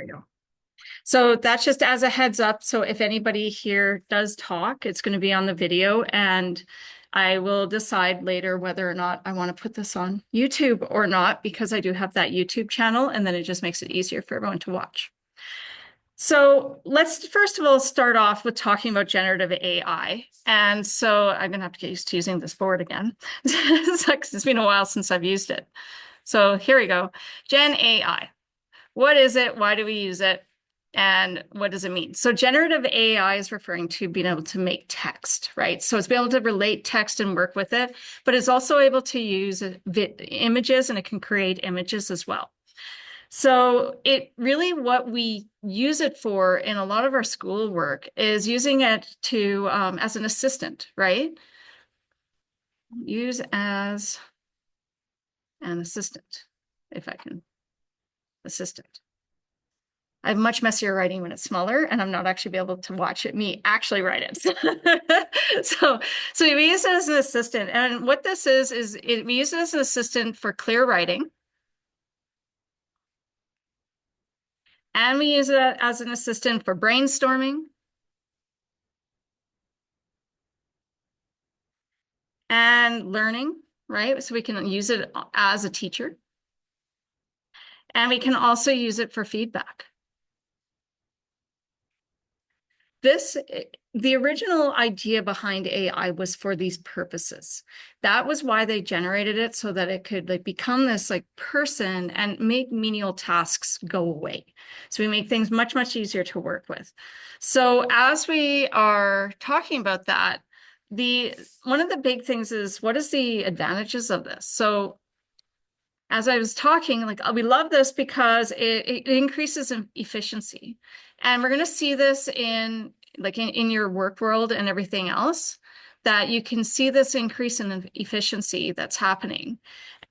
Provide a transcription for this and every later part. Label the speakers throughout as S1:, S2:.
S1: we go. So that's just as a heads up. So if anybody here does talk, it's going to be on the video, and I will decide later whether or not I want to put this on YouTube or not, because I do have that YouTube channel, and then it just makes it easier for everyone to watch. So let's first of all start off with talking about generative AI. And so I'm going to have to get used to using this board again. It's been a while since I've used it. So here we go. Gen AI. What is it? Why do we use it? And what does it mean? So generative AI is referring to being able to make text, right? So it's being able to relate text and work with it, but it's also able to use images, and it can create images as well. So it really, what we use it for in a lot of our schoolwork is using it to as an assistant, right? Use as an assistant, if I can, assistant. I have much messier writing when it's smaller, and I'm not actually be able to watch me actually write it. so we use it as an assistant. And what this is we use it as an assistant for clear writing. And we use it as an assistant for brainstorming and learning, right? So we can use it as a teacher. And we can also use it for feedback. The original idea behind AI was for these purposes. That was why they generated it, so that it could like become this like person and make menial tasks go away. So we make things much, much easier to work with. So as we are talking about that, one of the big things is, what is the advantages of this? So as I was talking, like, we love this because it increases in efficiency. And we're going to see this in your work world and everything else, that you can see this increase in efficiency that's happening,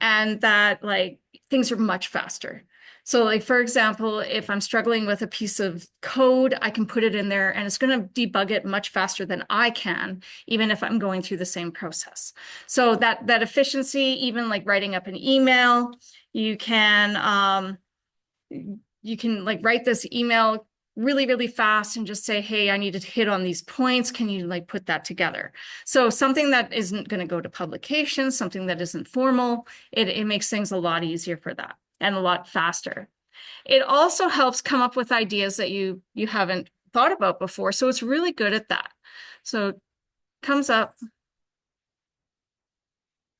S1: and that like things are much faster. So like, for example, if I'm struggling with a piece of code, I can put it in there and it's going to debug it much faster than I can, even if I'm going through the same process. So that efficiency, even like writing up an email, you can like write this email really, really fast and just say, hey, I need to hit on these points. Can you like put that together? So something that isn't going to go to publication, something that isn't formal, it makes things a lot easier for that and a lot faster. It also helps come up with ideas that you haven't thought about before. So it's really good at that. So it comes up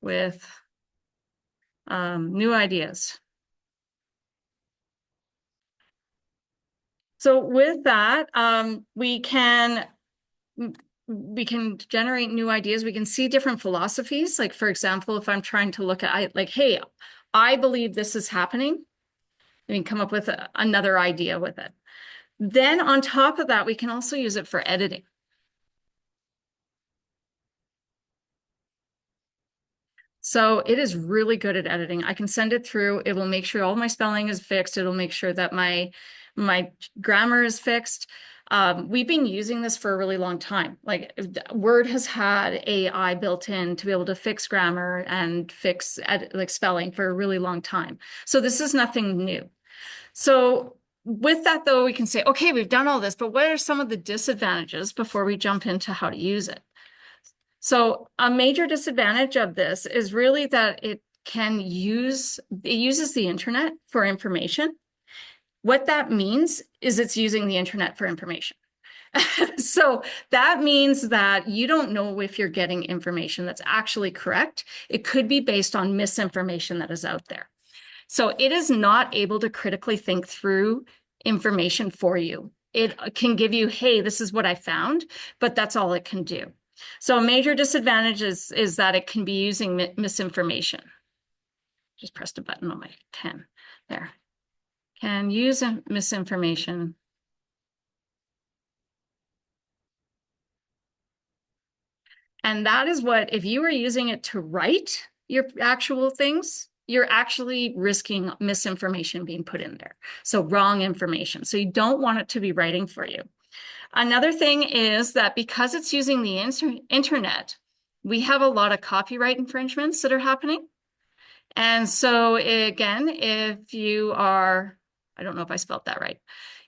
S1: with new ideas. So with that, we can generate new ideas. We can see different philosophies. Like, for example, if I'm trying to look at like, hey, I believe this is happening, we can come up with another idea with it. Then on top of that, we can also use it for editing. So it is really good at editing. I can send it through. It will make sure all my spelling is fixed. It'll make sure that my grammar is fixed. We've been using this for a really long time. Like, Word has had AI built in to be able to fix grammar and fix like spelling for a really long time. So this is nothing new. So with that, though, we can say, okay, we've done all this, but what are some of the disadvantages before we jump into how to use it? So a major disadvantage of this is really that it uses the internet for information. What that means is it's using the internet for information. So that means that you don't know if you're getting information that's actually correct. It could be based on misinformation that is out there. So it is not able to critically think through information for you. It can give you, hey, this is what I found, but that's all it can do. So a major disadvantage is that it can be using misinformation. Just pressed a button on my pen there. Can use misinformation. And that is what, if you are using it to write your actual things, you're actually risking misinformation being put in there. So wrong information. So you don't want it to be writing for you. Another thing is that because it's using the internet, we have a lot of copyright infringements that are happening. And so again, if you are I don't know if I spelled that right,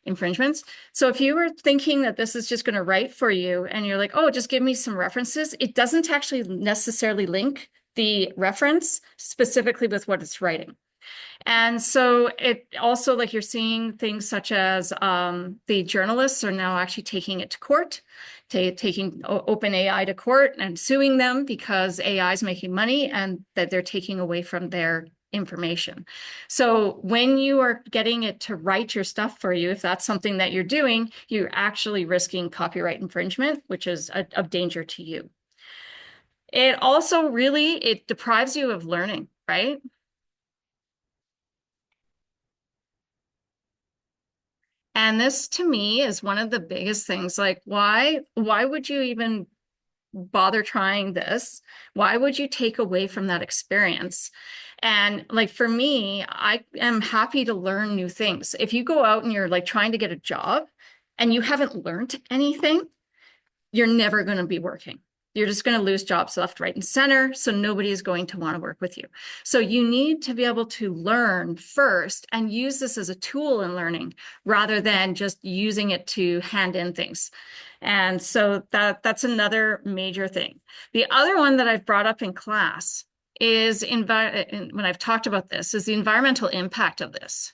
S1: infringements. So if you were thinking that this is just going to write for you and you're like, oh, just give me some references, it doesn't actually necessarily link the reference specifically with what it's writing. And so it also, like, you're seeing things such as the journalists are now actually taking it to court, taking OpenAI to court and suing them because AI is making money and that they're taking away from their information. So when you are getting it to write your stuff for you, if that's something that you're doing, you're actually risking copyright infringement, which is of danger to you. It also really, it deprives you of learning, right? And this to me is one of the biggest things. Like, why would you even bother trying this? Why would you take away from that experience? And like for me, I am happy to learn new things. If you go out and you're like trying to get a job and you haven't learned anything, you're never going to be working. You're just going to lose jobs left, right, and center. So nobody is going to want to work with you. So you need to be able to learn first and use this as a tool in learning rather than just using it to hand in things. And so that's another major thing. The other one that I've brought up in class is when I've talked about this is the environmental impact of this.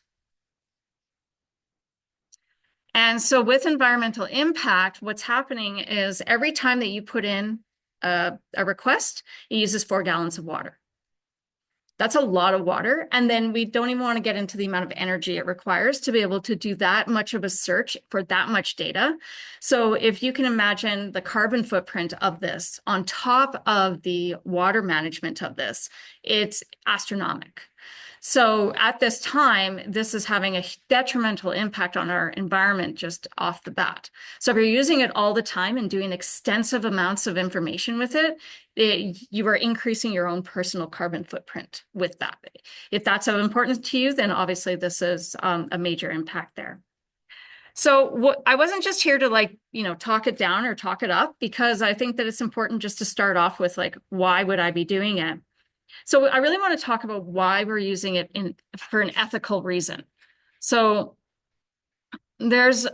S1: And so with environmental impact, what's happening is every time that you put in a request, it uses 4 gallons of water. That's a lot of water. And then we don't even want to get into the amount of energy it requires to be able to do that much of a search for that much data. So if you can imagine the carbon footprint of this on top of the water management of this, it's astronomical. So at this time, this is having a detrimental impact on our environment just off the bat. So if you're using it all the time and doing extensive amounts of information with it, you are increasing your own personal carbon footprint with that. If that's of importance to you, then obviously this is a major impact there. So I wasn't just here to like, talk it down or talk it up, because I think that it's important just to start off with like, why would I be doing it? So I really want to talk about why we're using it for an ethical reason. So there's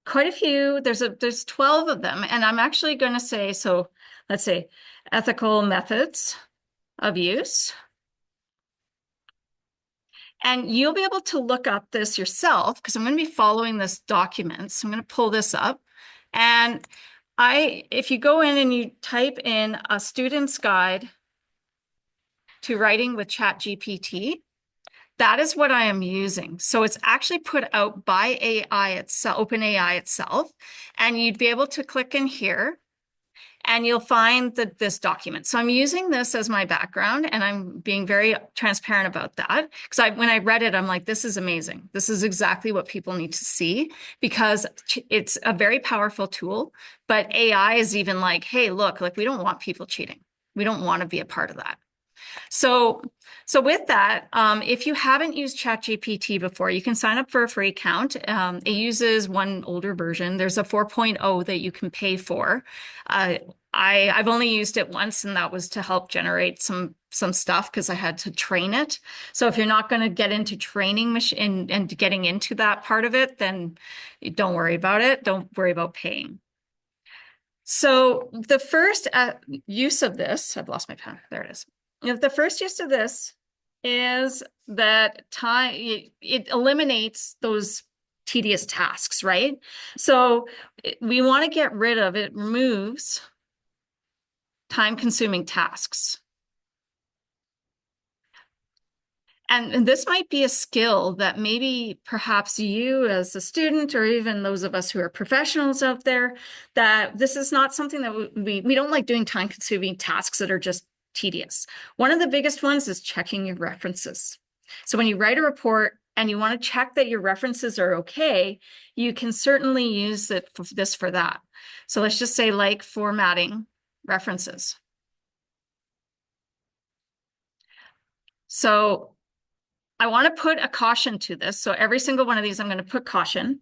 S1: quite a few, there's 12 of them, and I'm actually going to say, so let's say ethical methods of use. And you'll be able to look up this yourself because I'm going to be following this document. So I'm going to pull this up. And if you go in and you type in a student's guide to writing with ChatGPT, that is what I am using. So it's actually put out by AI itself, OpenAI itself. And you'd be able to click in here and you'll find this document. So I'm using this as my background and I'm being very transparent about that. Because when I read it, I'm like, this is amazing. This is exactly what people need to see because it's a very powerful tool. But AI is even like, hey, look, like we don't want people cheating. We don't want to be a part of that. So with that, if you haven't used ChatGPT before, you can sign up for a free account. It uses one older version. There's a 4.0 that you can pay for. I've only used it once, and that was to help generate some stuff because I had to train it. So if you're not going to get into training and getting into that part of it, then don't worry about it. Don't worry about paying. So the first use of this, I've lost my pen. There it is. The first use of this is that it eliminates those tedious tasks, right? So we want to get rid of it, removes time-consuming tasks. And this might be a skill that maybe perhaps you as a student or even those of us who are professionals out there, that this is not something that we don't like doing time-consuming tasks that are just tedious. One of the biggest ones is checking your references. So when you write a report and you want to check that your references are okay, you can certainly use this for that. So let's just say like formatting references. So I want to put a caution to this. So every single one of these, I'm going to put caution.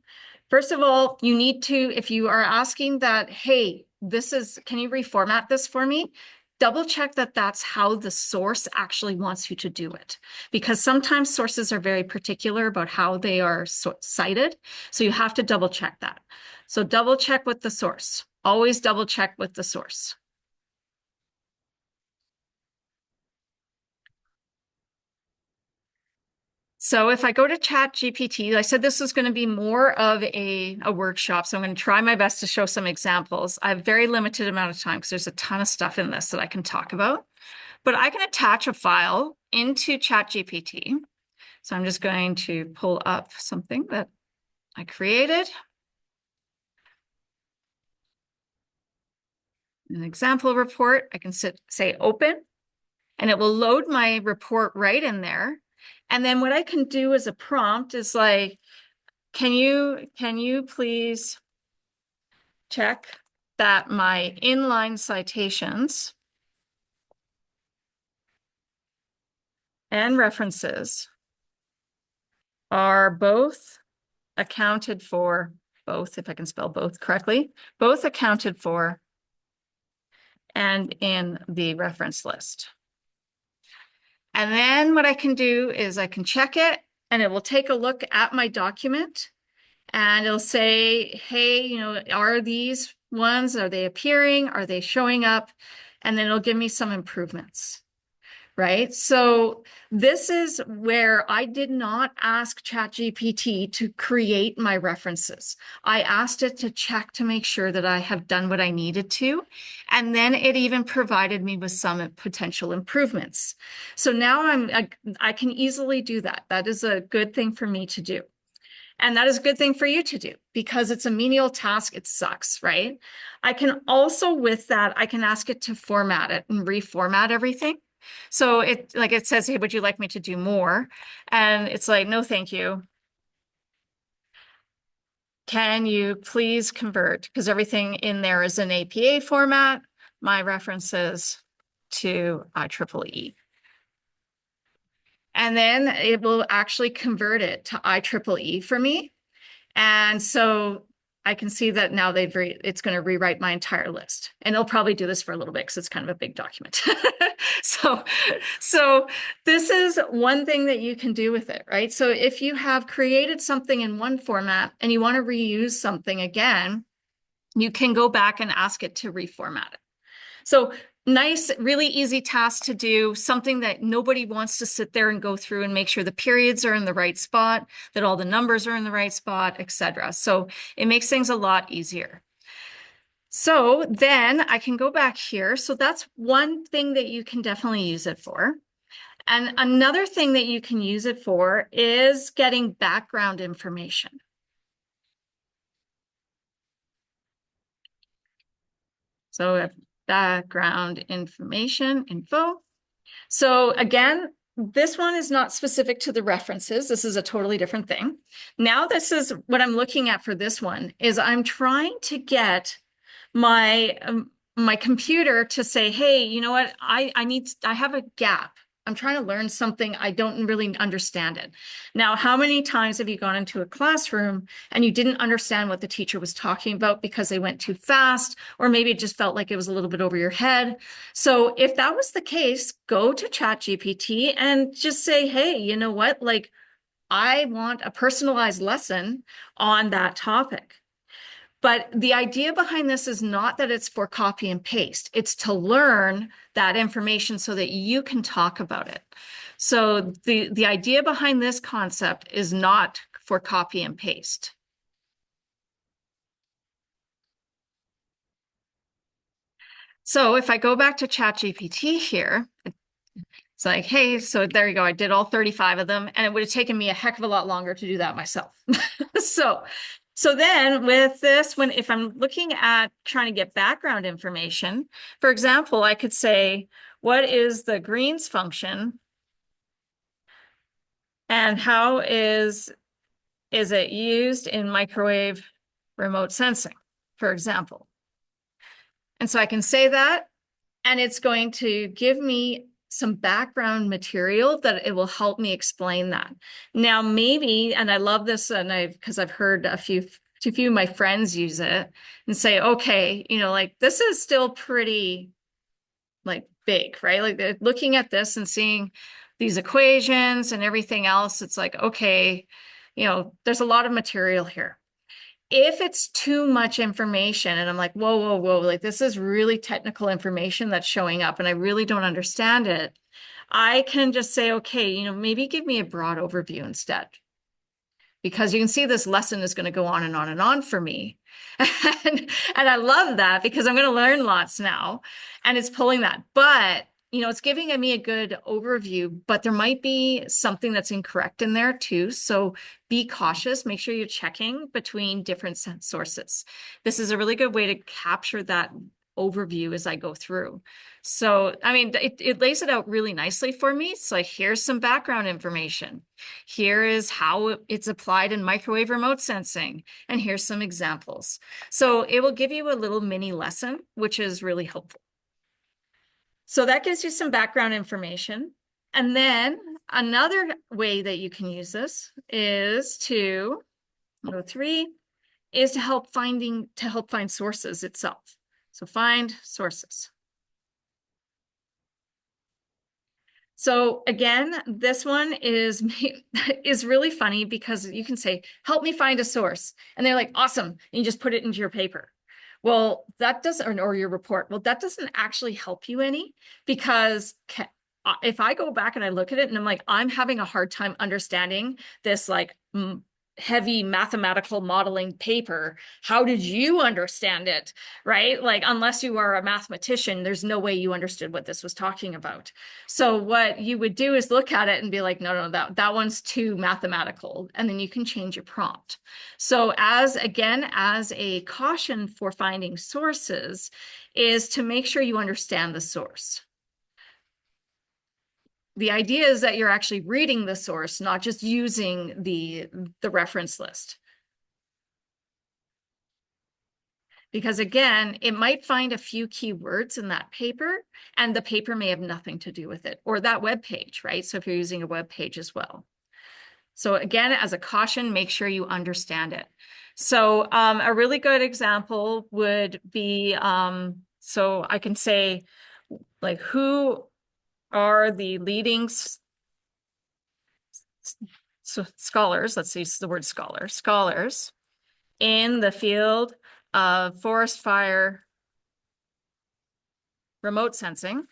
S1: First of all, you need to, if you are asking that, hey, can you reformat this for me? double check that that's how the source actually wants you to do it. Because sometimes sources are very particular about how they are cited. So you have to double check that. So double check with the source. Always double check with the source. So if I go to ChatGPT, I said this was going to be more of a workshop. So I'm going to try my best to show some examples. I have very limited amount of time because there's a ton of stuff in this that I can talk about. But I can attach a file into ChatGPT. So I'm just going to pull up something that I created. An example report. I can say open, and it will load my report right in there. And then what I can do as a prompt is like, can you please check that my inline citations and references are both accounted for, both, if I can spell both correctly, both accounted for and in the reference list. And then what I can do is I can check it and it will take a look at my document and it'll say, hey, you know, are these ones, are they appearing? Are they showing up? And then it'll give me some improvements, right? So this is where I did not ask ChatGPT to create my references. I asked it to check to make sure that I have done what I needed to. And then it even provided me with some potential improvements. So now I can easily do that. That is a good thing for me to do. And that is a good thing for you to do because it's a menial task. It sucks, right? I can also, with that, I can ask it to format it and reformat everything. So it says, hey, would you like me to do more? And it's like, no, thank you. Can you please convert? Because everything in there is in APA format, my references to IEEE. And then it will actually convert it to IEEE for me. And so I can see that now it's going to rewrite my entire list. And it'll probably do this for a little bit because it's kind of a big document. So this is one thing that you can do with it, right? So if you have created something in one format and you want to reuse something again, you can go back and ask it to reformat it. So nice, really easy task to do, something that nobody wants to sit there and go through and make sure the periods are in the right spot, that all the numbers are in the right spot, etc. So it makes things a lot easier. So then I can go back here. So that's one thing that you can definitely use it for. And another thing that you can use it for is getting background information. So background information, info. So again, this one is not specific to the references. This is a totally different thing. Now this is what I'm looking at for this one is I'm trying to get my my computer to say, hey, you know what? I have a gap. I'm trying to learn something. I don't really understand it. Now, how many times have you gone into a classroom and you didn't understand what the teacher was talking about because they went too fast, or maybe it just felt like it was a little bit over your head? So if that was the case, go to ChatGPT and just say, hey, you know what? Like, I want a personalized lesson on that topic. But the idea behind this is not that it's for copy and paste. It's to learn that information so that you can talk about it. So the idea behind this concept is not for copy and paste. So if I go back to ChatGPT here, it's like, hey, so there you go. I did all 35 of them, and it would have taken me a heck of a lot longer to do that myself. So then with this, if I'm looking at trying to get background information, for example, I could say, what is the greens function? And how is it used in microwave remote sensing, for example? And so I can say that, and it's going to give me some background material that it will help me explain that. Now, maybe, and I love this, and because I've heard a few of my friends use it and say, okay, you know, like this is still pretty like big, right? Like looking at this and seeing these equations and everything else, it's like, okay, there's a lot of material here. If it's too much information and I'm like, whoa, whoa, whoa, like this is really technical information that's showing up and I really don't understand it, I can just say, okay, maybe give me a broad overview instead. Because you can see this lesson is going to go on and on and on for me. And I love that because I'm going to learn lots now. And it's pulling that. But, it's giving me a good overview, but there might be something that's incorrect in there too. So be cautious. Make sure you're checking between different sources. This is a really good way to capture that overview as I go through. So, I mean, it lays it out really nicely for me. It's like, here's some background information. Here is how it's applied in microwave remote sensing. And here's some examples. So it will give you a little mini lesson, which is really helpful. So that gives you some background information. And then another way that you can use this is to, number 3, is to help find sources itself. So find sources. So again, this one is really funny because you can say, help me find a source. And they're like, awesome. And you just put it into your paper. Well, that doesn't, or your report. Well, that doesn't actually help you any because if I go back and I look at it and I'm like, I'm having a hard time understanding this like heavy mathematical modeling paper. How did you understand it? Right? Like, unless you are a mathematician, there's no way you understood what this was talking about. So what you would do is look at it and be like, no, that one's too mathematical. And then you can change your prompt. So as a caution for finding sources is to make sure you understand the source. The idea is that you're actually reading the source, not just using the reference list. Because again, it might find a few keywords in that paper, and the paper may have nothing to do with it, or that web page, right? So if you're using a web page as well. So again, as a caution, make sure you understand it. So a really good example would be, so I can say, like, who are the leading scholars, let's use the word scholars in the field of forest fire remote sensing,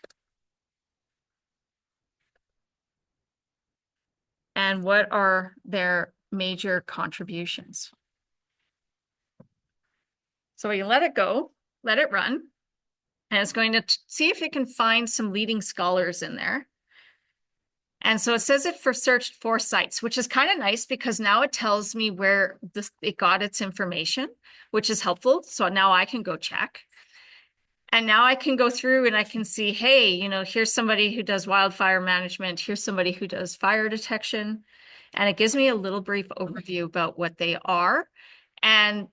S1: and what are their major contributions. So we let it go, let it run, and it's going to see if it can find some leading scholars in there. And so it says it for searched 4 sites, which is kind of nice because now it tells me where it got its information, which is helpful. So now I can go check. And now I can go through and I can see, hey, here's somebody who does wildfire management. Here's somebody who does fire detection. And it gives me a little brief overview about what they are. And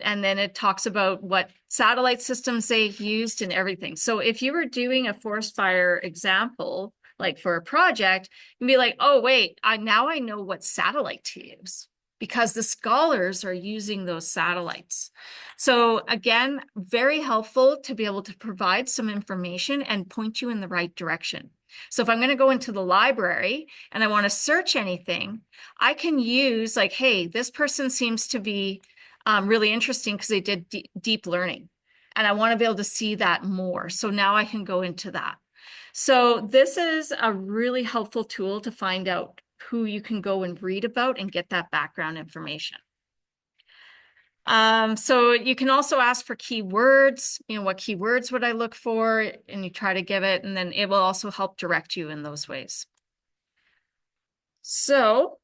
S1: then it talks about what satellite systems they've used and everything. So if you were doing a forest fire example, like for a project, you'd be like, oh, wait, now I know what satellite to use because the scholars are using those satellites. So again, very helpful to be able to provide some information and point you in the right direction. So if I'm going to go into the library and I want to search anything, I can use like, hey, this person seems to be really interesting because they did deep learning. And I want to be able to see that more. So now I can go into that. So this is a really helpful tool to find out who you can go and read about and get that background information. So you can also ask for keywords, what keywords would I look for? And you try to give it, and then it will also help direct you in those ways. So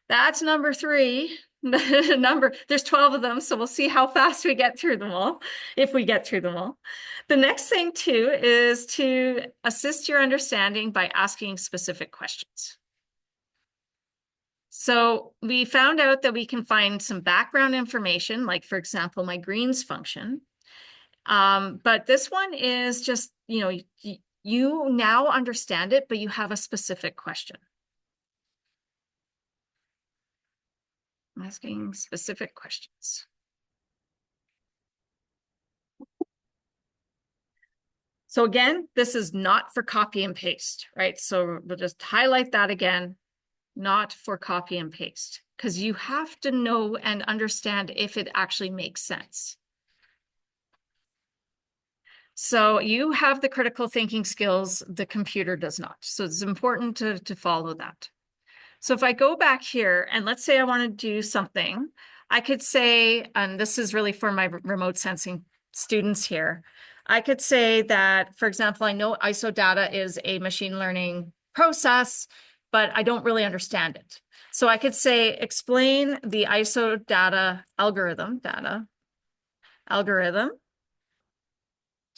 S1: that's number 3. There's 12 of them, so we'll see how fast we get through them all, if we get through them all. The next thing too is to assist your understanding by asking specific questions. So we found out that we can find some background information, like for example, my greens function. But this one is just, you now understand it, but you have a specific question. Asking specific questions. So again, this is not for copy and paste, right? So we'll just highlight that again, not for copy and paste, because you have to know and understand if it actually makes sense. So you have the critical thinking skills, the computer does not. So it's important to follow that. So if I go back here and let's say I want to do something, I could say, and this is really for my remote sensing students here, I could say that, for example, I know ISO data is a machine learning process, but I don't really understand it. So I could say, explain the ISO data algorithm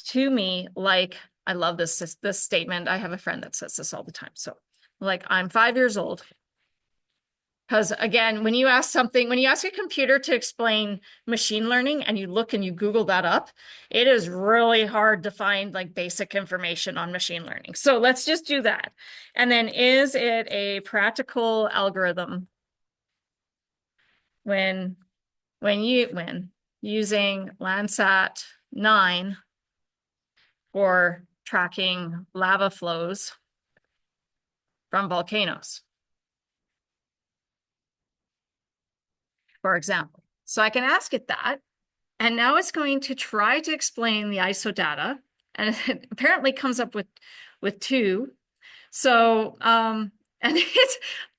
S1: to me like, I love this statement. I have a friend that says this all the time. So like, I'm 5 years old. Because again, when you ask a computer to explain machine learning and you look and you Google that up, it is really hard to find like basic information on machine learning. So let's just do that. And then is it a practical algorithm when using Landsat 9 for tracking lava flows from volcanoes, for example. So I can ask it that, and now it's going to try to explain the ISO data, and it apparently comes up with 2. So, and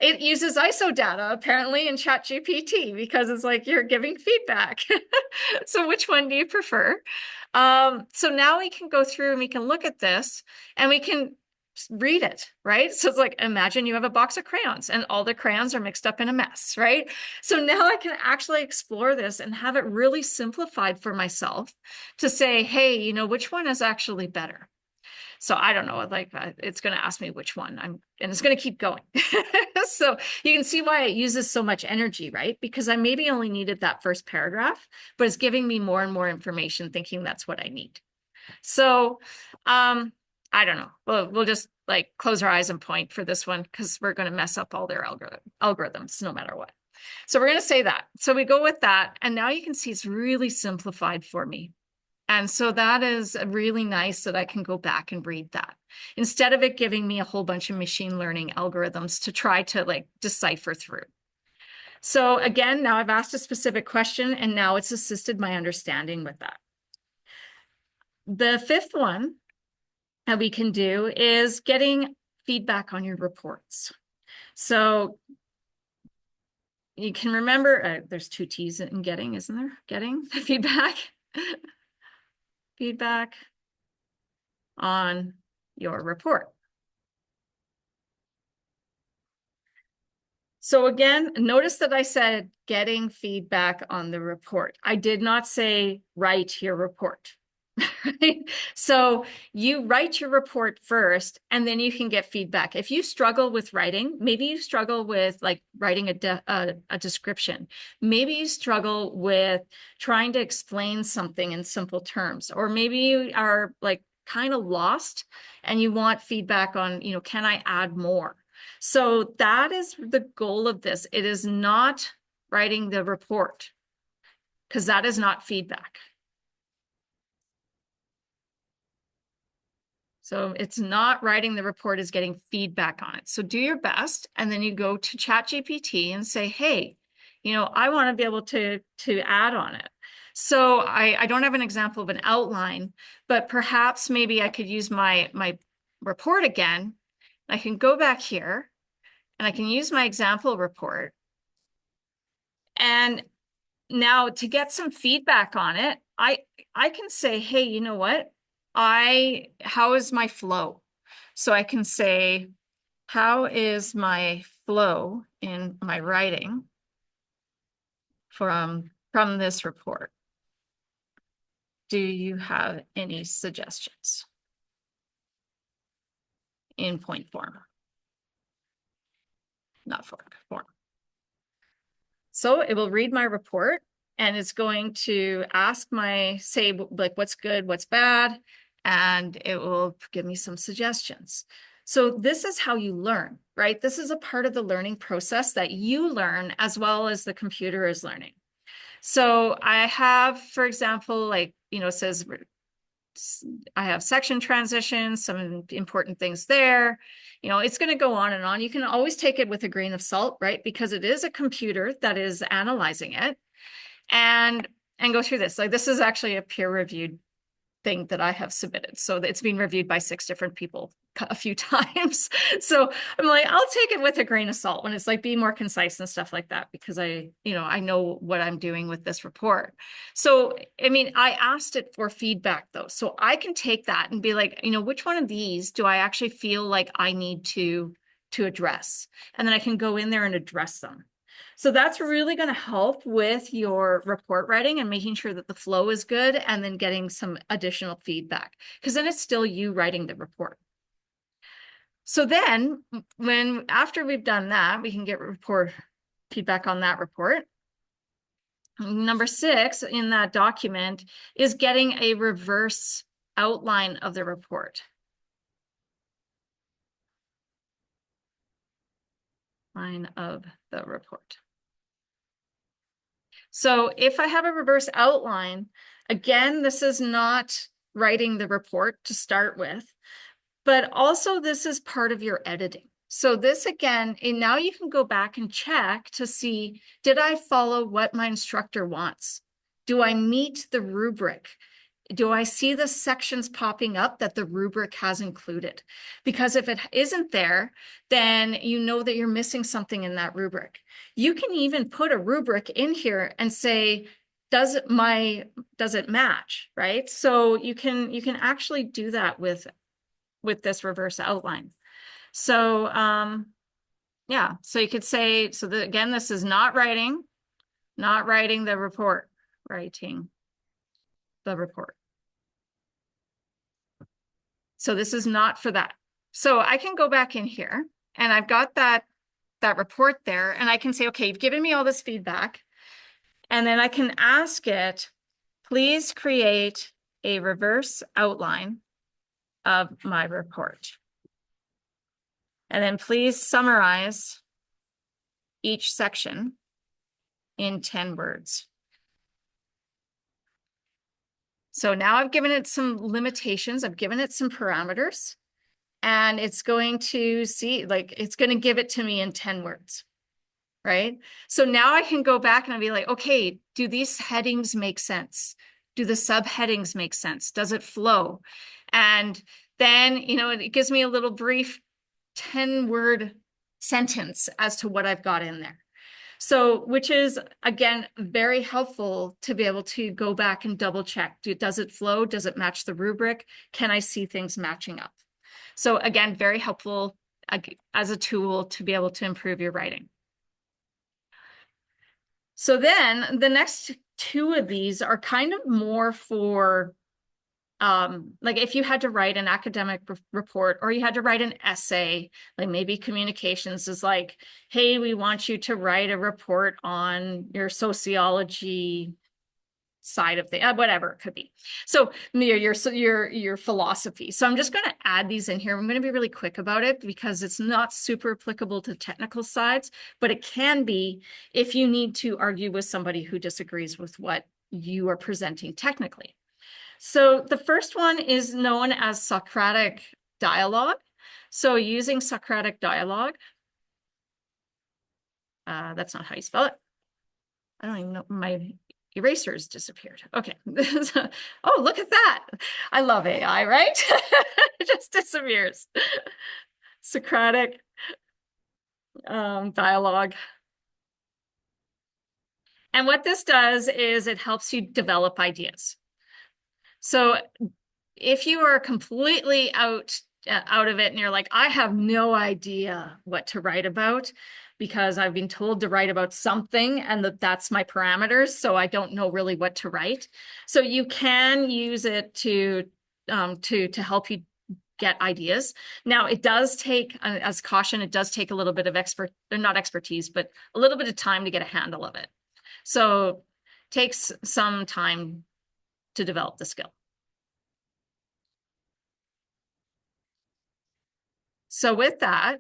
S1: it uses ISO data apparently in ChatGPT because it's like you're giving feedback. So which one do you prefer? So now we can go through and we can look at this and we can read it, right? So it's like, imagine you have a box of crayons and all the crayons are mixed up in a mess, right? So now I can actually explore this and have it really simplified for myself to say, hey, you know, which one is actually better? So I don't know, like it's going to ask me which one and it's going to keep going. So you can see why it uses so much energy, right? Because I maybe only needed that first paragraph, but it's giving me more and more information thinking that's what I need. So, I don't know. We'll just like close our eyes and point for this one because we're going to mess up all their algorithms no matter what. So we're going to say that. So we go with that. And now you can see it's really simplified for me. And so that is really nice that I can go back and read that instead of it giving me a whole bunch of machine learning algorithms to try to like decipher through. So again, now I've asked a specific question and now it's assisted my understanding with that. The 5th one that we can do is getting feedback on your reports. So you can remember, there's 2 T's in getting, isn't there? Getting feedback. Feedback on your report. So again, notice that I said getting feedback on the report. I did not say write your report. Right? So you write your report first, and then you can get feedback. If you struggle with writing, maybe you struggle with like writing a description. Maybe you struggle with trying to explain something in simple terms, or maybe you are like kind of lost and you want feedback on, you know, can I add more? So that is the goal of this. It is not writing the report because that is not feedback. So it's not writing the report, is getting feedback on it. So do your best. And then you go to ChatGPT and say, hey, you know, I want to be able to add on it. So I don't have an example of an outline, but perhaps maybe I could use my report again. I can go back here and I can use my example report. And now to get some feedback on it, I can say, hey, you know what? How is my flow? So I can say, how is my flow in my writing from this report? Do you have any suggestions in point form? Not form. So it will read my report and it's going to ask say like what's good, what's bad, and it will give me some suggestions. So this is how you learn, right? This is a part of the learning process that you learn as well as the computer is learning. So I have, for example, like, you know, it says I have section transitions, some important things there. You know, it's going to go on and on. You can always take it with a grain of salt, right? Because it is a computer that is analyzing it and go through this. Like this is actually a peer-reviewed thing that I have submitted. So it's been reviewed by 6 different people a few times. So I'm like, I'll take it with a grain of salt when it's like be more concise and stuff like that, because I know what I'm doing with this report. So, I mean, I asked it for feedback though. So I can take that and be like, which one of these do I actually feel like I need to address? And then I can go in there and address them. So that's really going to help with your report writing and making sure that the flow is good and then getting some additional feedback, because then it's still you writing the report. So then after we've done that, we can get report feedback on that report. Number 6 in that document is getting a reverse outline of the report. Line of the report. So if I have a reverse outline, again, this is not writing the report to start with, but also this is part of your editing. So this again, and now you can go back and check to see, did I follow what my instructor wants? Do I meet the rubric? Do I see the sections popping up that the rubric has included? Because if it isn't there, then you know that you're missing something in that rubric. You can even put a rubric in here and say, does it match, right? So you can actually do that with this reverse outline. So yeah, so you could say, so again, this is not writing the report, writing the report. So this is not for that. So I can go back in here and I've got that report there and I can say, okay, you've given me all this feedback. And then I can ask it, please create a reverse outline of my report. And then please summarize each section in 10 words. So now I've given it some limitations. I've given it some parameters. And it's going to see, like, it's going to give it to me in 10 words, right? So now I can go back and I'll be like, okay, do these headings make sense? Do the subheadings make sense? Does it flow? And then, it gives me a little brief 10-word sentence as to what I've got in there. So, which is, again, very helpful to be able to go back and double check. Does it flow? Does it match the rubric? Can I see things matching up? So again, very helpful as a tool to be able to improve your writing. So then the next 2 of these are kind of more for, like if you had to write an academic report or you had to write an essay, like maybe communications is like, hey, we want you to write a report on your sociology side of the whatever it could be. So your philosophy. So I'm just going to add these in here. I'm going to be really quick about it because it's not super applicable to technical sides, but it can be if you need to argue with somebody who disagrees with what you are presenting technically. So the first one is known as Socratic dialogue. So using Socratic dialogue, that's not how you spell it. I don't even know, my erasers disappeared. Okay. Oh, look at that. I love AI, right? It just disappears. Socratic dialogue. And what this does is it helps you develop ideas. So if you are completely out of it and you're like, I have no idea what to write about because I've been told to write about something and that's my parameters, so I don't know really what to write. So you can use it to help you get ideas. Now it does take, as caution, it does take a little bit of not expertise, but a little bit of time to get a handle of it. So it takes some time to develop the skill. So with that,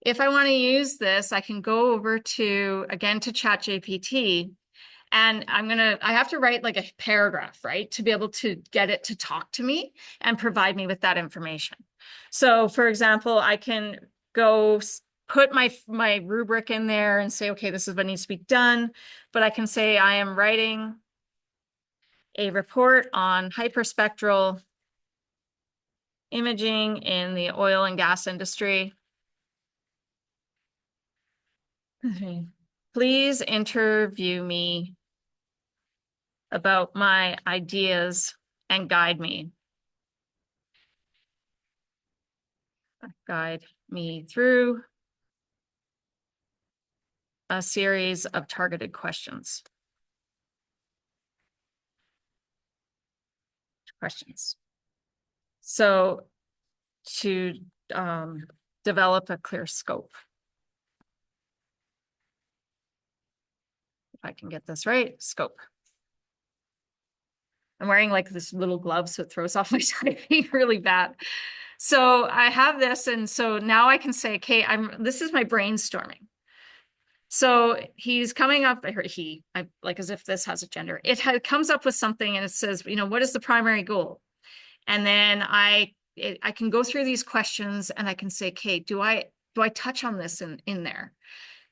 S1: if I want to use this, I can go over to, again, to ChatGPT, And I have to write like a paragraph, right? To be able to get it to talk to me and provide me with that information. So for example, I can go put my rubric in there and say, okay, this is what needs to be done. But I can say I am writing a report on hyperspectral imaging in the oil and gas industry. Please interview me about my ideas and guide me. Guide me through a series of targeted questions. So to develop a clear scope. If I can get this right, scope. I'm wearing like this little glove, so it throws off my typing really bad. So I have this, and so now I can say, okay, this is my brainstorming. So he's coming up, I like as if this has a gender. It comes up with something and it says, what is the primary goal? And then I can go through these questions and I can say, okay, do I touch on this in there?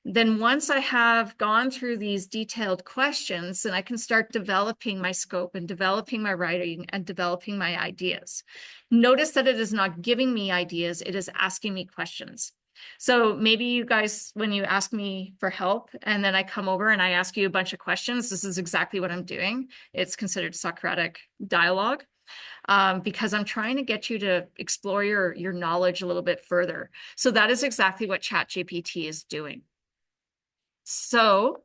S1: Then once I have gone through these detailed questions, then I can start developing my scope and developing my writing and developing my ideas. Notice that it is not giving me ideas, it is asking me questions. So maybe you guys, when you ask me for help and then I come over and I ask you a bunch of questions, this is exactly what I'm doing. It's considered Socratic dialogue. Because I'm trying to get you to explore your knowledge a little bit further. So that is exactly what ChatGPT is doing. So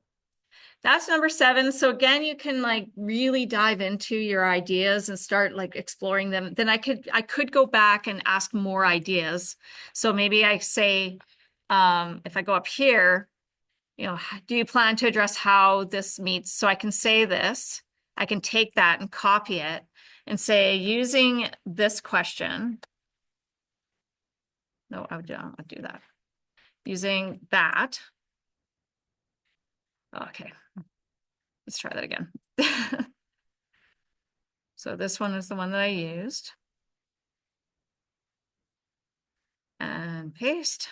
S1: that's number 7. So again, you can like really dive into your ideas and start like exploring them. Then I could go back and ask more ideas. So maybe I say, if I go up here, do you plan to address how this meets? So I can say this, I can take that and copy it and say, using this question. No, I'll do that. Using that. Okay, let's try that again. So this one is the one that I used. And paste.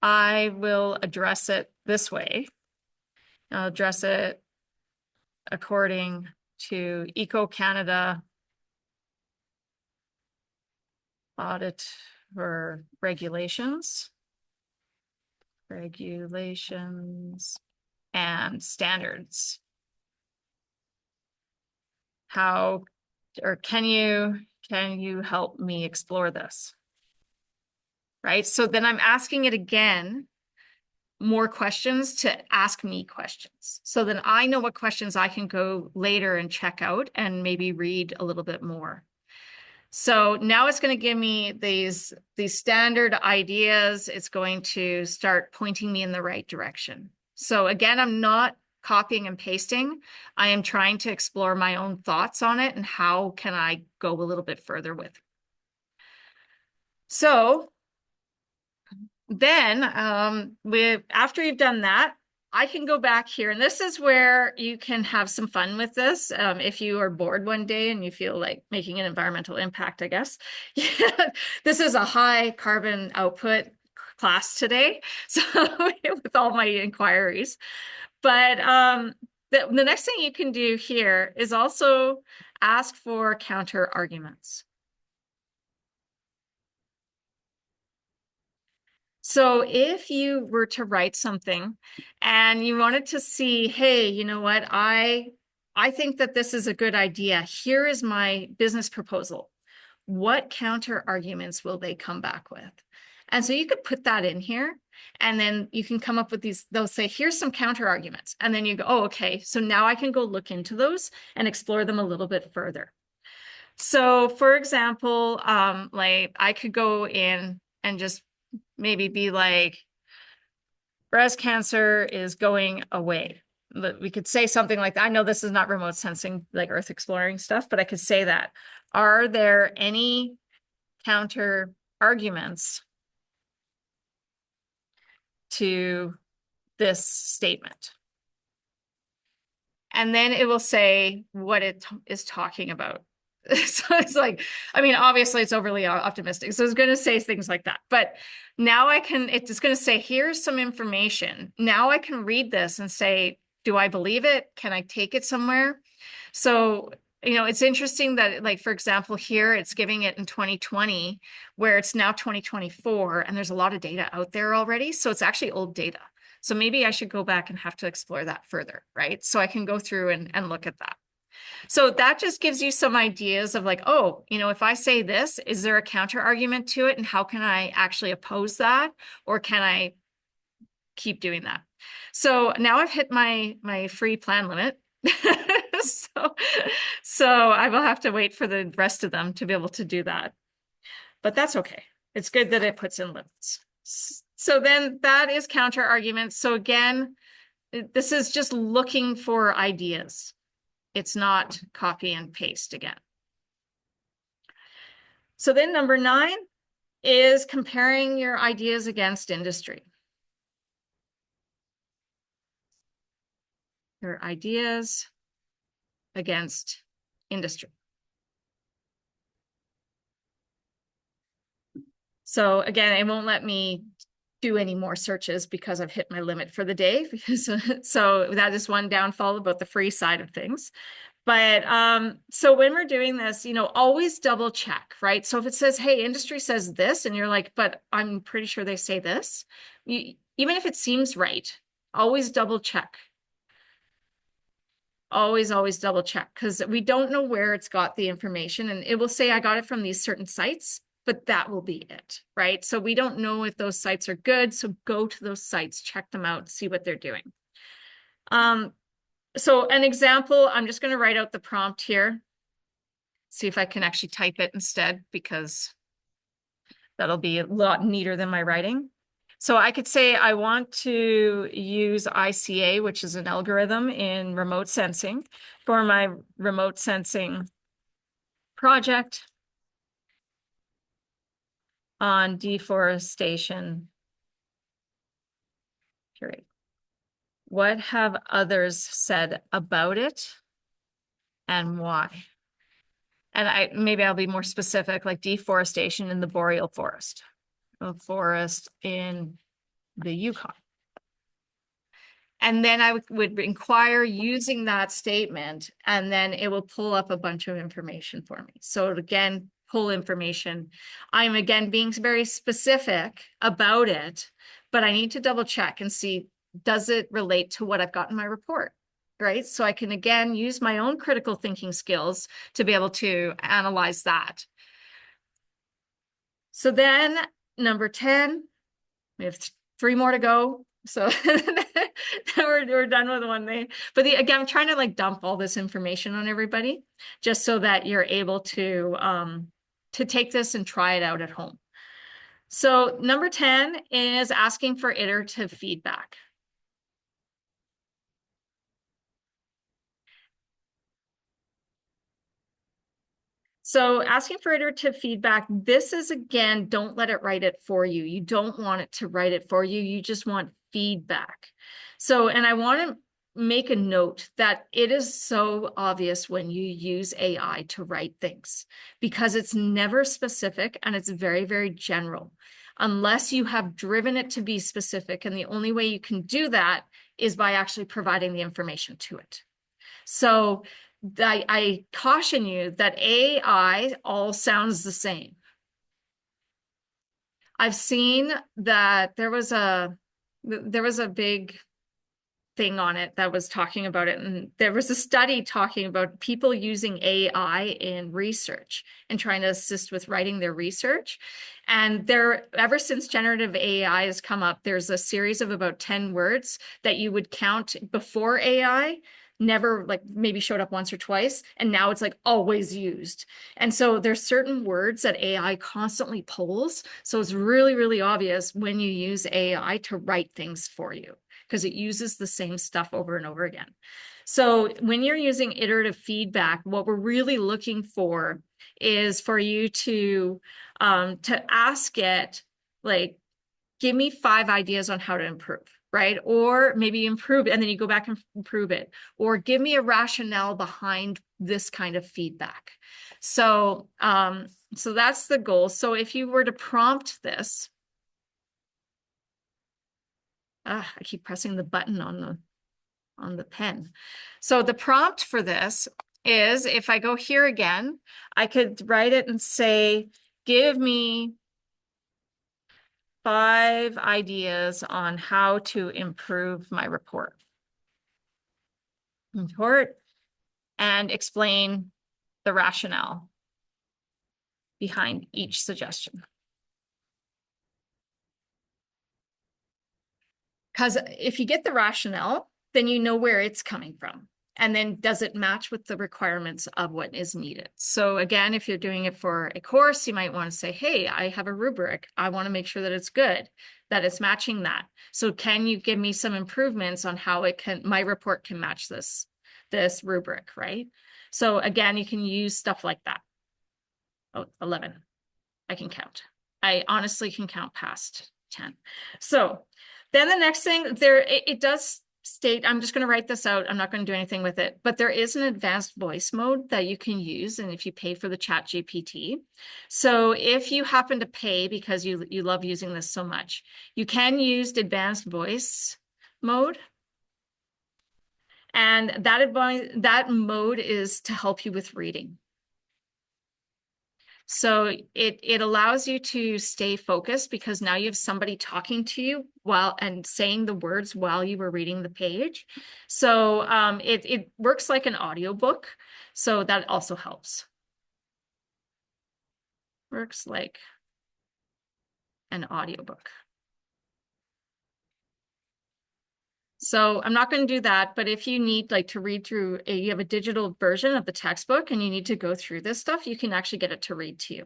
S1: I will address it this way. I'll address it according to Eco Canada audit for regulations and standards. How, or can you help me explore this? Right? So then I'm asking it again, more questions to ask me questions. So then I know what questions I can go later and check out and maybe read a little bit more. So now it's going to give me these standard ideas. It's going to start pointing me in the right direction. So again, I'm not copying and pasting. I am trying to explore my own thoughts on it and how can I go a little bit further with it. So then after you've done that, I can go back here, and this is where you can have some fun with this. If you are bored one day and you feel like making an environmental impact, I guess. This is a high carbon output class today, so with all my inquiries. But the next thing you can do here is also ask for counter arguments. So if you were to write something and you wanted to see, hey, you know what, I think that this is a good idea. Here is my business proposal. What counter arguments will they come back with? And so you could put that in here and then you can come up with these, they'll say, here's some counter arguments. And then you go, oh, okay, so now I can go look into those and explore them a little bit further. So for example, like I could go in and just maybe be like, breast cancer is going away. We could say something like that. I know this is not remote sensing, like Earth exploring stuff, but I could say that. Are there any counter arguments to this statement? and then it will say what it is talking about. So it's like, I mean, obviously it's overly optimistic. So it's going to say things like that. But now it's going to say, here's some information. Now I can read this and say, do I believe it? Can I take it somewhere? So, it's interesting that, like, for example, here it's giving it in 2020, where it's now 2024, and there's a lot of data out there already. So it's actually old data. So maybe I should go back and have to explore that further, right? So I can go through and look at that. So that just gives you some ideas of like, oh, if I say this, is there a counter argument to it? And how can I actually oppose that? Or can I keep doing that? So now I've hit my free plan limit. So I will have to wait for the rest of them to be able to do that. But that's okay. It's good that it puts in limits. So then that is counter arguments. So again, this is just looking for ideas. It's not copy and paste again. So then number 9 is comparing your ideas against industry. Your ideas against industry. So again, it won't let me do any more searches because I've hit my limit for the day. So that is one downfall about the free side of things. But so when we're doing this, always double check, right? So if it says, hey, industry says this, and you're like, but I'm pretty sure they say this, even if it seems right, always double check. Always double check, because we don't know where it's got the information, and it will say I got it from these certain sites, but that will be it, right? So we don't know if those sites are good. So go to those sites, check them out, see what they're doing. So an example, I'm just going to write out the prompt here. See if I can actually type it instead, because that'll be a lot neater than my writing. So I could say I want to use ICA, which is an algorithm in remote sensing, for my remote sensing project on deforestation. Period. What have others said about it and why? And maybe I'll be more specific, like deforestation in the boreal forest, a forest in the Yukon. And then I would inquire using that statement, and then it will pull up a bunch of information for me. So again, pull information. I'm again being very specific about it, but I need to double check and see, does it relate to what I've got in my report? Right? So I can again use my own critical thinking skills to be able to analyze that. So then number 10, we have 3 more to go. So we're done with one thing. But again, I'm trying to like dump all this information on everybody, just so that you're able to take this and try it out at home. So number 10 is asking for iterative feedback. So asking for iterative feedback, this is, again, don't let it write it for you. You don't want it to write it for you. You just want feedback. So, and I want to make a note that it is so obvious when you use AI to write things, because it's never specific and it's very, very general, unless you have driven it to be specific. And the only way you can do that is by actually providing the information to it. So I caution you that AI all sounds the same. I've seen that there was a big thing on it that was talking about it, and there was a study talking about people using AI in research and trying to assist with writing their research. And ever since generative AI has come up, there's a series of about 10 words that you would count before AI never, like, maybe showed up once or twice, and now it's like always used. And so there's certain words that AI constantly pulls. So it's really, really obvious when you use AI to write things for you, because it uses the same stuff over and over again. So when you're using iterative feedback, what we're really looking for is for you to ask it, like, give me 5 ideas on how to improve. right? Or maybe improve it, and then you go back and improve it, or give me a rationale behind this kind of feedback. So, so that's the goal. So if you were to prompt this, I keep pressing the button on the pen. So the prompt for this is, if I go here again, I could write it and say, give me 5 ideas on how to improve my report. And explain the rationale behind each suggestion. Because if you get the rationale, then you know where it's coming from. And then does it match with the requirements of what is needed? So again, if you're doing it for a course, you might want to say, hey, I have a rubric. I want to make sure that it's good, that it's matching that. So can you give me some improvements on how my report can match this rubric, right? So again, you can use stuff like that. Oh, 11. I can count. I honestly can count past 10. So then the next thing it does state, I'm just going to write this out. I'm not going to do anything with it, but there is an advanced voice mode that you can use. And if you pay for the ChatGPT, so if you happen to pay because you love using this so much, you can use advanced voice mode. And that mode is to help you with reading. So it allows you to stay focused because now you have somebody talking to you and saying the words while you were reading the page. So it works like an audiobook. So that also helps. Works like an audiobook. So I'm not going to do that, but if you need to read through, you have a digital version of the textbook and you need to go through this stuff, you can actually get it to read to you.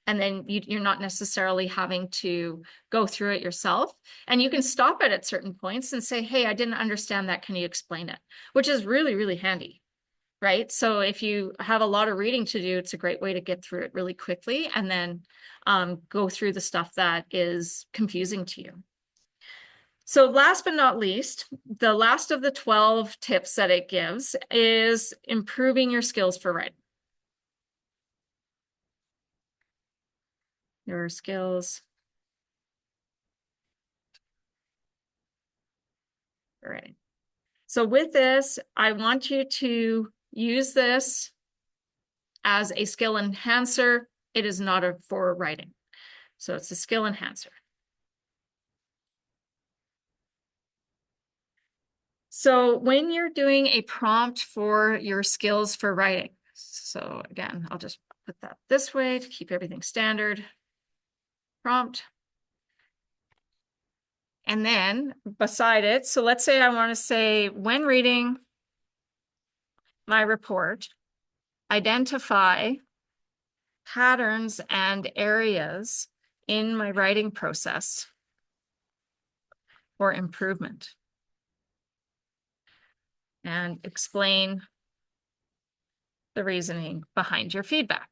S1: And then you're not necessarily having to go through it yourself. And you can stop it at certain points and say, hey, I didn't understand that. Can you explain it? Which is really, really handy, right? So if you have a lot of reading to do, it's a great way to get through it really quickly and then go through the stuff that is confusing to you. So last but not least, the last of the 12 tips that it gives is improving your skills for writing. Your skills for writing. So with this, I want you to use this as a skill enhancer. It is not for writing. So it's a skill enhancer. So when you're doing a prompt for your skills for writing, so again, I'll just put that this way to keep everything standard. Prompt. And then beside it, so let's say I want to say, when reading my report, identify patterns and areas in my writing process for improvement. And explain the reasoning behind your feedback.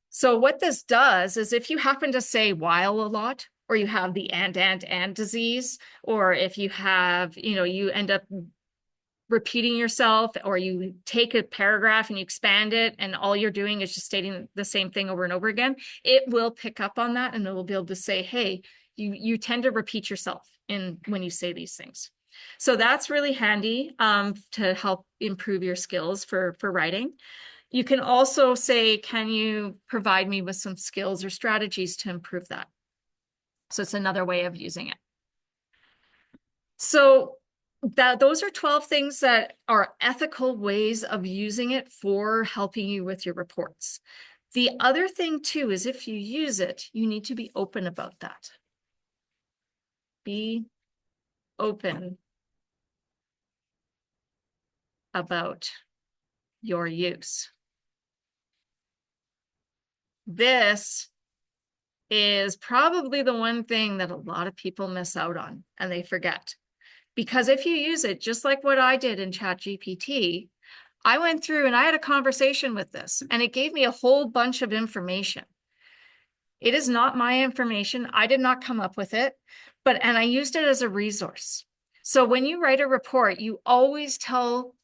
S1: So what this does is, if you happen to say while a lot, or you have the and disease, or if you have, you end up repeating yourself, or you take a paragraph and you expand it and all you're doing is just stating the same thing over and over again, it will pick up on that and it will be able to say, hey, you tend to repeat yourself when you say these things. So that's really handy to help improve your skills for writing. You can also say, can you provide me with some skills or strategies to improve that? So it's another way of using it. So those are 12 things that are ethical ways of using it for helping you with your reports. The other thing too is, if you use it, you need to be open about that. Be open about your use. This is probably the one thing that a lot of people miss out on and they forget. Because if you use it, just like what I did in ChatGPT, I went through and I had a conversation with this and it gave me a whole bunch of information. It is not my information. I did not come up with it, and I used it as a resource. So when you write a report, you always tell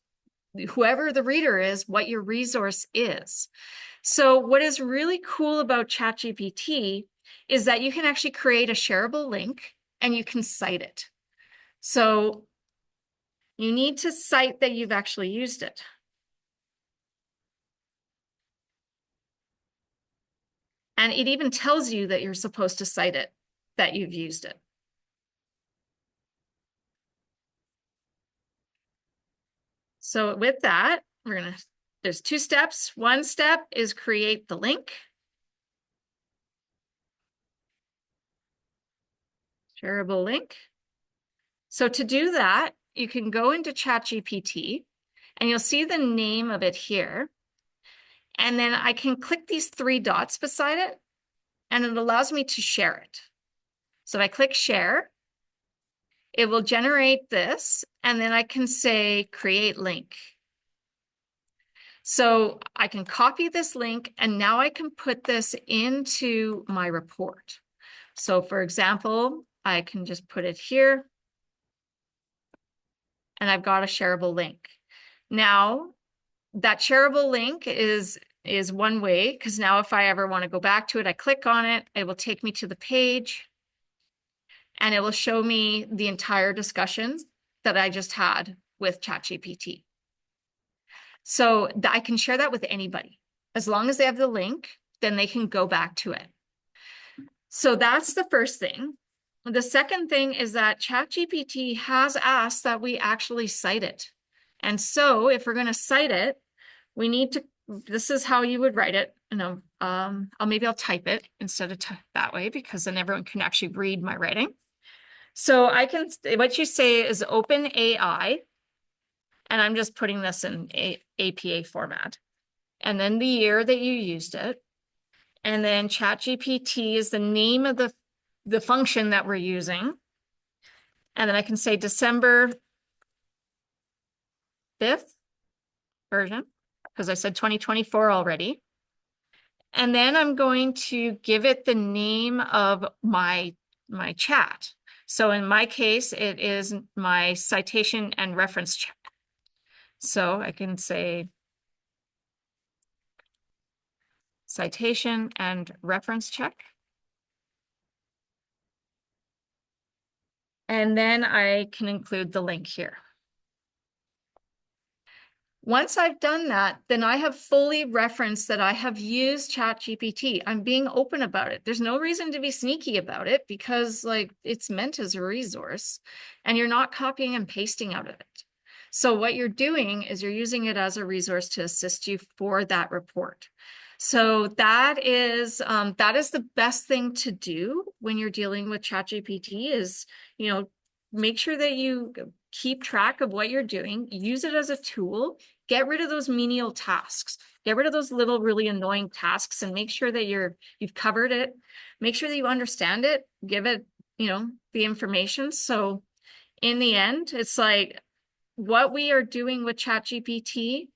S1: whoever the reader is what your resource is. So what is really cool about ChatGPT is that you can actually create a shareable link and you can cite it. So you need to cite that you've actually used it. And it even tells you that you're supposed to cite it, that you've used it. So with that, there's 2 steps. One step is create the link. Shareable link. So to do that, you can go into ChatGPT and you'll see the name of it here. And then I can click these 3 dots beside it and it allows me to share it. So if I click share, it will generate this and then I can say create link. So I can copy this link and now I can put this into my report. So for example, I can just put it here and I've got a shareable link. Now that shareable link is one way, because now if I ever want to go back to it, I click on it, it will take me to the page and it will show me the entire discussion that I just had with ChatGPT. So I can share that with anybody. As long as they have the link, then they can go back to it. So that's the first thing. The second thing is that ChatGPT has asked that we actually cite it. And so if we're going to cite it, we need to, this is how you would write it. And maybe I'll type it instead of that way, because then everyone can actually read my writing. So what you say is open AI, and I'm just putting this in APA format. And then the year that you used it. And then ChatGPT is the name of the function that we're using. And then I can say December 5th version, because I said 2024 already. And then I'm going to give it the name of my chat. So in my case, it is my citation and reference check. So I can say citation and reference check. And then I can include the link here. Once I've done that, then I have fully referenced that I have used ChatGPT. I'm being open about it. There's no reason to be sneaky about it because it's meant as a resource and you're not copying and pasting out of it. So what you're doing is you're using it as a resource to assist you for that report. So that is the best thing to do when you're dealing with ChatGPT is, make sure that you keep track of what you're doing, use it as a tool, get rid of those menial tasks, get rid of those little really annoying tasks and make sure that you've covered it, make sure that you understand it, give it, the information. So in the end, it's like what we are doing with ChatGPT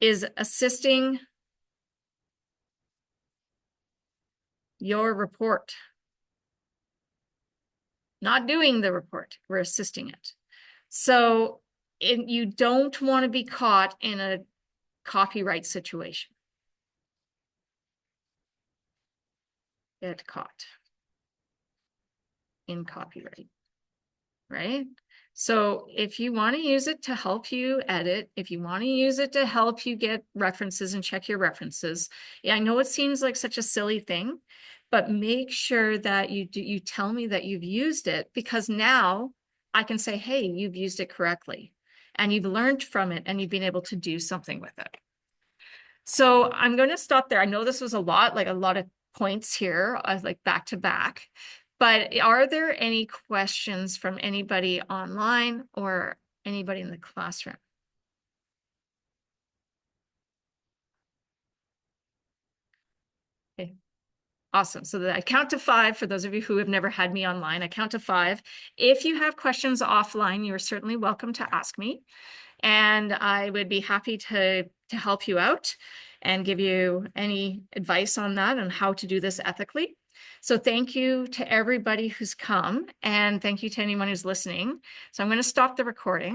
S1: is assisting your report. Not doing the report, we're assisting it. So you don't want to be caught in a copyright situation. Get caught in copyright, right? So if you want to use it to help you edit, if you want to use it to help you get references and check your references, I know it seems like such a silly thing, but make sure that you tell me that you've used it, because now I can say, hey, you've used it correctly and you've learned from it and you've been able to do something with it. So I'm going to stop there. I know this was a lot of points here, like back to back, but are there any questions from anybody online or anybody in the classroom? Okay. Awesome. So I count to 5 for those of you who have never had me online. I count to 5. If you have questions offline, you're certainly welcome to ask me. And I would be happy to help you out and give you any advice on that and how to do this ethically. So thank you to everybody who's come, and thank you to anyone who's listening. So I'm going to stop the recording.